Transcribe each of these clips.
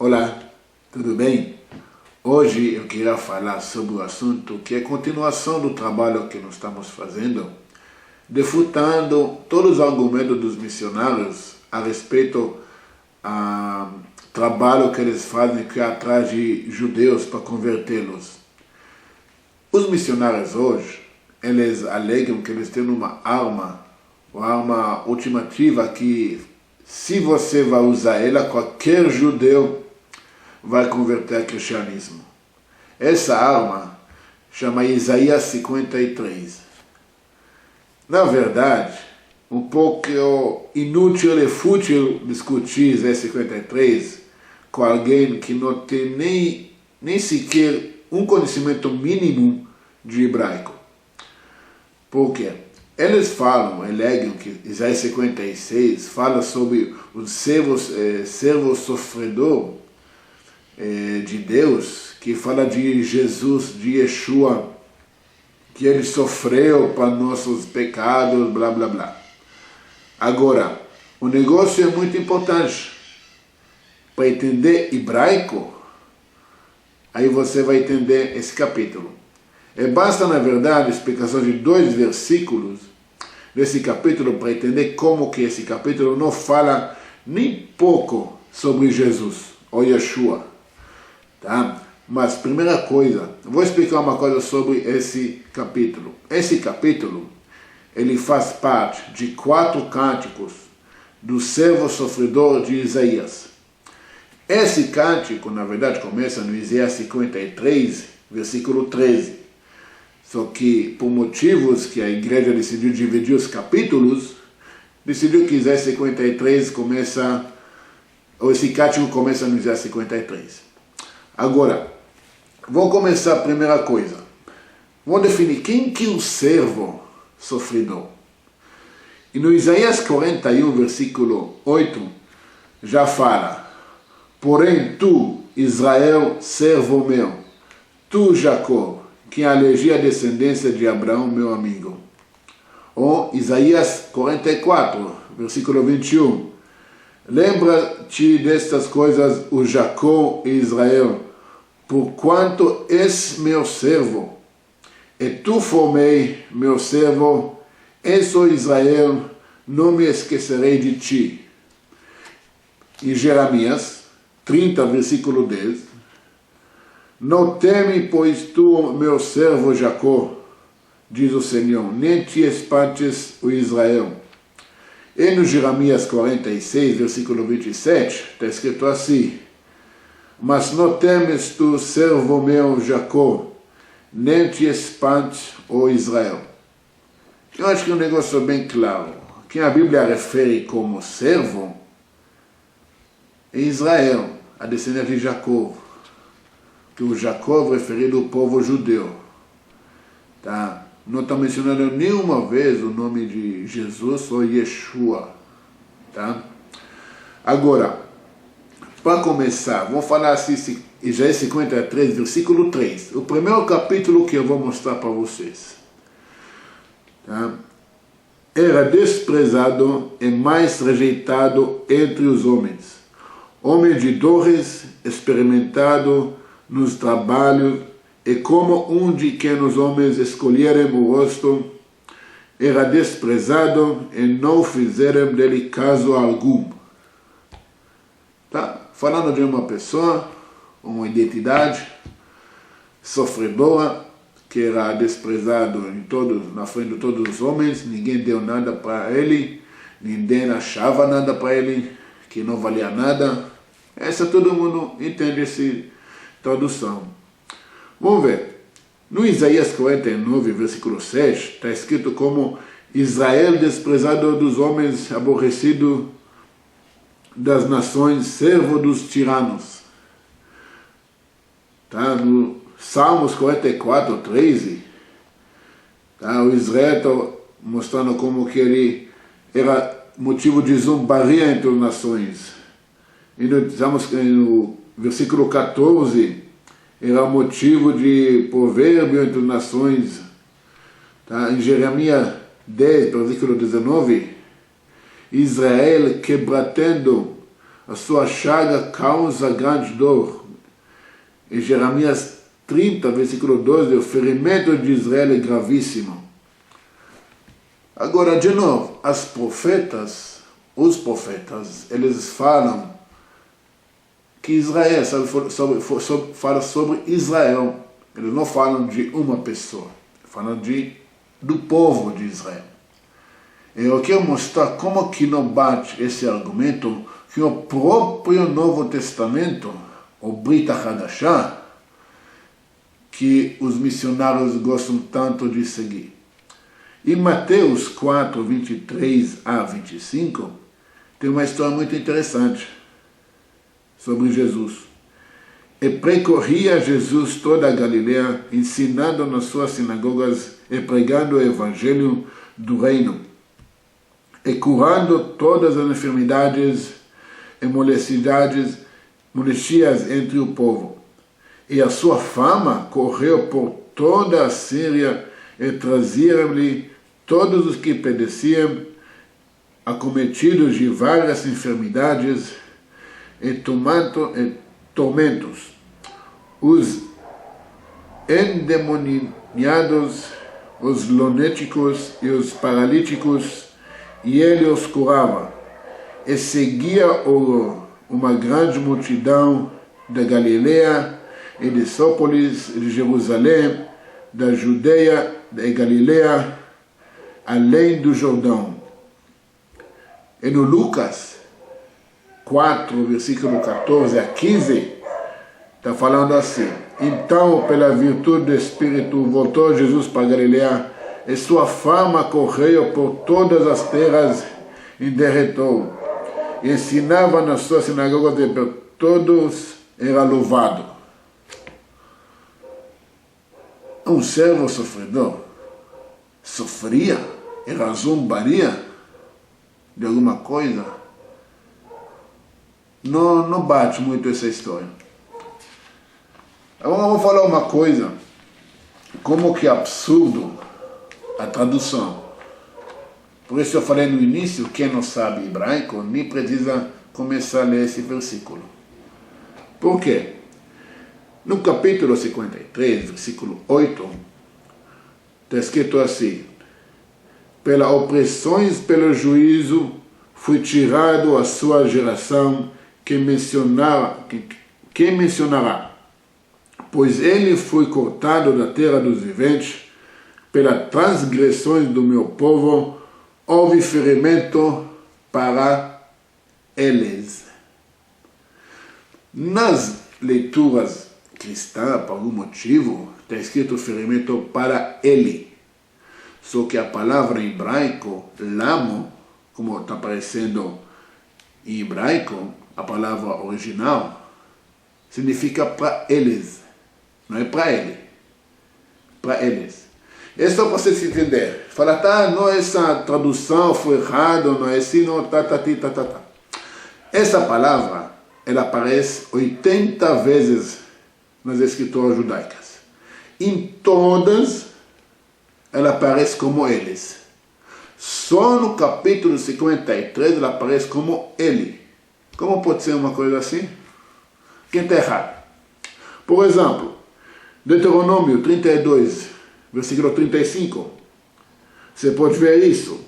Olá, tudo bem? Hoje eu queria falar sobre o assunto que é a continuação do trabalho que nós estamos fazendo, defutando todos os argumentos dos missionários a respeito do trabalho que eles fazem que é atrás de judeus para convertê-los. Os missionários hoje, eles alegam que eles têm uma arma ultimativa que, se você vai usar ela, qualquer judeu vai converter ao cristianismo. Essa arma chama Isaías 53. Na verdade, um pouco inútil e fútil discutir Isaías 53 com alguém que não tem nem sequer um conhecimento mínimo de hebraico. Por quê? Eles alegam que Isaías 56 fala sobre o servo sofredor de Deus, que fala de Jesus, de Yeshua, que ele sofreu para nossos pecados, blá blá blá. Agora, o negócio é muito importante. Para entender hebraico, aí você vai entender esse capítulo. Basta, na verdade, a explicação de 2 versículos desse capítulo para entender como que esse capítulo não fala nem pouco sobre Jesus, ou Yeshua. Tá? Mas, primeira coisa, vou explicar uma coisa sobre esse capítulo. Esse capítulo, ele faz parte de 4 cânticos do servo sofredor de Isaías. Esse cântico, na verdade, começa no Isaías 53, versículo 13. Só que, por motivos que a igreja decidiu dividir os capítulos, decidiu que Isaías 53 esse cântico começa no Isaías 53. Agora, vamos começar a primeira coisa. Vamos definir quem que é o servo sofredor. E no Isaías 41, versículo 8, já fala: porém tu, Israel, servo meu, tu, Jacó, que alegi a descendência de Abraão, meu amigo. Ou Isaías 44, versículo 21. Lembra-te destas coisas, o Jacó e Israel, porquanto és meu servo, e tu formei meu servo, e sou Israel, não me esquecerei de ti. E Jeremias 30, versículo 10. Não teme, pois tu, meu servo Jacó, diz o Senhor, nem te espantes, o Israel. E no Jeremias 46, versículo 27, está escrito assim: mas não temes tu, servo meu Jacó, nem te espantes, ó Israel. Eu acho que é um negócio bem claro. Quem a Bíblia refere como servo é Israel, a descendência de Jacó. Que o Jacó referido ao povo judeu. Tá? Não está mencionando nenhuma vez o nome de Jesus ou Yeshua. Tá? Agora, para começar, vou falar assim, Isaías 53, versículo 3. O primeiro capítulo que eu vou mostrar para vocês. Tá? Era desprezado e mais rejeitado entre os homens. Homem de dores, experimentado nos trabalhos, e como um de quem os homens escolheram o rosto, era desprezado e não fizeram dele caso algum. Tá? Falando de uma pessoa, uma identidade sofredora, que era desprezado na frente de todos os homens, ninguém deu nada para ele, ninguém achava nada para ele, que não valia nada. Essa todo mundo entende essa tradução. Vamos ver. No Isaías 49, versículo 6, está escrito como Israel desprezado dos homens, aborrecido das nações, servo dos tiranos. Tá? No Salmos 44, 13, tá? O Israel está mostrando como que ele era motivo de zombaria entre as nações. E no versículo 14, era motivo de provérbio entre as nações. Tá? Em Jeremias 10, versículo 19, Israel quebratando a sua chaga causa grande dor. Em Jeremias 30, versículo 12, o ferimento de Israel é gravíssimo. Agora, de novo, os profetas, eles falam que Israel, fala sobre Israel. Eles não falam de uma pessoa, falam do povo de Israel. E eu quero mostrar como que não bate esse argumento que o próprio Novo Testamento, o Brit Hadashah, que os missionários gostam tanto de seguir. Em Mateus 4, 23 a 25, tem uma história muito interessante sobre Jesus. E percorria Jesus toda a Galileia, ensinando nas suas sinagogas e pregando o evangelho do reino, e curando todas as enfermidades e molestias entre o povo. E a sua fama correu por toda a Síria, e traziam-lhe todos os que padeciam, acometidos de várias enfermidades e tormentos, os endemoniados, os lunáticos e os paralíticos, e ele os curava. E seguia uma grande multidão da Galileia e de Sópolis, de Jerusalém, da Judeia, da Galileia, além do Jordão. E no Lucas 4, versículo 14 a 15, está falando assim: então, pela virtude do Espírito, voltou Jesus para Galileia, e sua fama correu por todas as terras e derretou. E ensinava nas suas sinagogas, e por todos era louvado. Um servo sofredor sofria, era zombaria de alguma coisa. Não bate muito essa história. Agora eu vou falar uma coisa, como que é absurdo a tradução. Por isso eu falei no início, quem não sabe hebraico nem precisa começar a ler esse versículo. Por quê? No capítulo 53, versículo 8, está escrito assim: pelas opressões, pelo juízo, foi tirado a sua geração, quem mencionará, pois ele foi cortado da terra dos viventes, pelas transgressões do meu povo, houve ferimento para eles. Nas leituras cristãs, por algum motivo, está escrito ferimento para ele. Só que a palavra em hebraico, lamo, como está aparecendo em hebraico, a palavra original, significa para eles. Não é para ele. Para eles. É só para você se entender. Fala, tá, não, essa tradução foi errada, não é assim, não, tá. Essa palavra, ela aparece 80 vezes nas escrituras judaicas. Em todas, ela aparece como eles. Só no capítulo 53, ela aparece como ele. Como pode ser uma coisa assim? Quem está errado? Por exemplo, Deuteronômio 32, versículo 35. Você pode ver isso.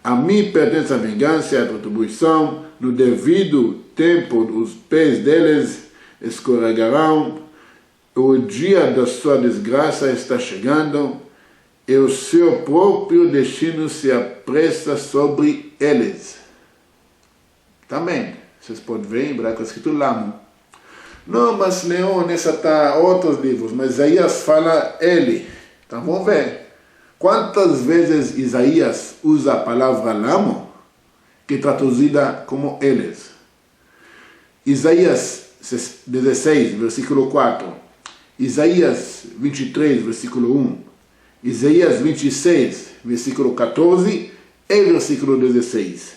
A mim pertence a vingança e a retribuição. No devido tempo, os pés deles escorregarão. O dia da sua desgraça está chegando, e o seu próprio destino se apressa sobre eles. Também, vocês podem ver em hebraico escrito lamo. Não, mas Leon, nessa está outros livros, mas Isaías fala ele. Então vamos ver. Quantas vezes Isaías usa a palavra lamo, que é traduzida como eles? Isaías 16, versículo 4. Isaías 23, versículo 1. Isaías 26, versículo 14 e versículo 16.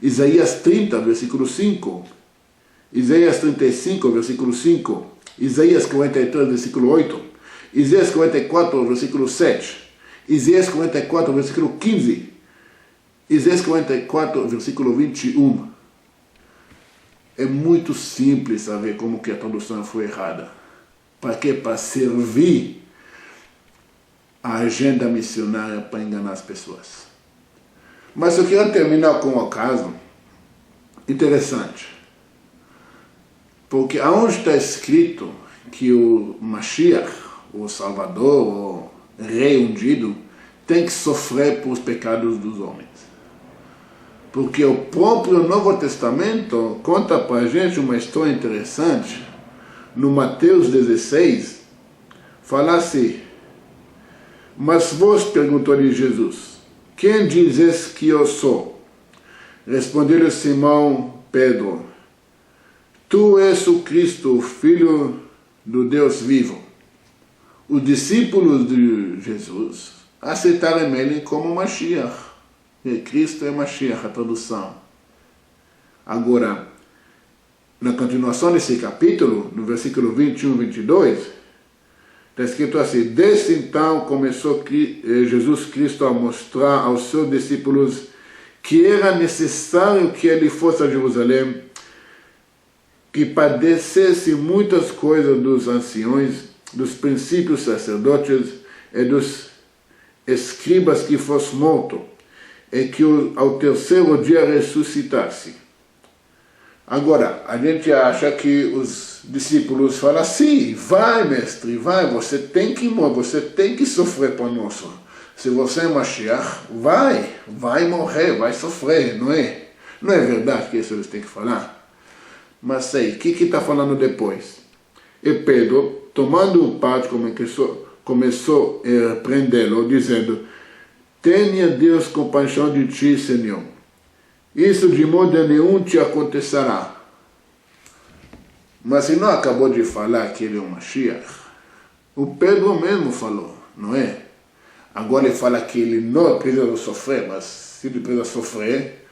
Isaías 30, versículo 5. Isaías 35, versículo 5. Isaías 43, versículo 8. Isaías 44, versículo 7. Isaías 44, versículo 15. Isaías 44, versículo 21. É muito simples saber como que a tradução foi errada. Para quê? Para servir a agenda missionária para enganar as pessoas. Mas eu quero terminar com um caso interessante. Porque aonde está escrito que o Mashiach, o Salvador, o Rei ungido, tem que sofrer por os pecados dos homens. Porque o próprio Novo Testamento conta para a gente uma história interessante. No Mateus 16, fala assim: mas vós, perguntou-lhe Jesus, quem dizes que eu sou? Respondeu-lhe Simão Pedro, tu és o Cristo, o Filho do Deus vivo. Os discípulos de Jesus aceitaram ele como Mashiach. E Cristo é Mashiach, a tradução. Agora, na continuação desse capítulo, no versículo 21 e 22, está escrito assim: desde então começou Jesus Cristo a mostrar aos seus discípulos que era necessário que ele fosse a Jerusalém, que padecesse muitas coisas dos anciões, dos princípios sacerdotes e dos escribas, que fosse morto, e que ao terceiro dia ressuscitasse. Agora, a gente acha que os discípulos falam assim: vai, mestre, vai, você tem que morrer, você tem que sofrer por nós. Se você é Mashiach, vai morrer, vai sofrer, não é? Não é verdade que isso eles têm que falar? Mas sei, o que está falando depois? E Pedro, tomando parte, começou a prendê-lo, dizendo: tenha Deus compaixão de ti, Senhor. Isso de modo nenhum te acontecerá. Mas se não acabou de falar que ele é o Mashiach, o Pedro mesmo falou, não é? Agora ele fala que ele não precisa sofrer, mas se ele precisa sofrer.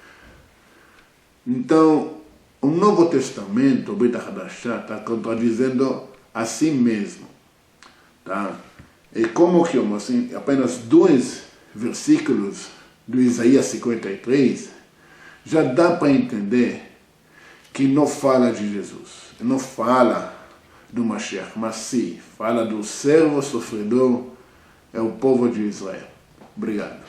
Então, o Novo Testamento, o Brit Hadashah, está contradizendo a si mesmo. Tá? E como que assim, apenas 2 versículos do Isaías 53, já dá para entender que não fala de Jesus, não fala do Mashiach, mas sim, fala do servo sofredor, é o povo de Israel. Obrigado.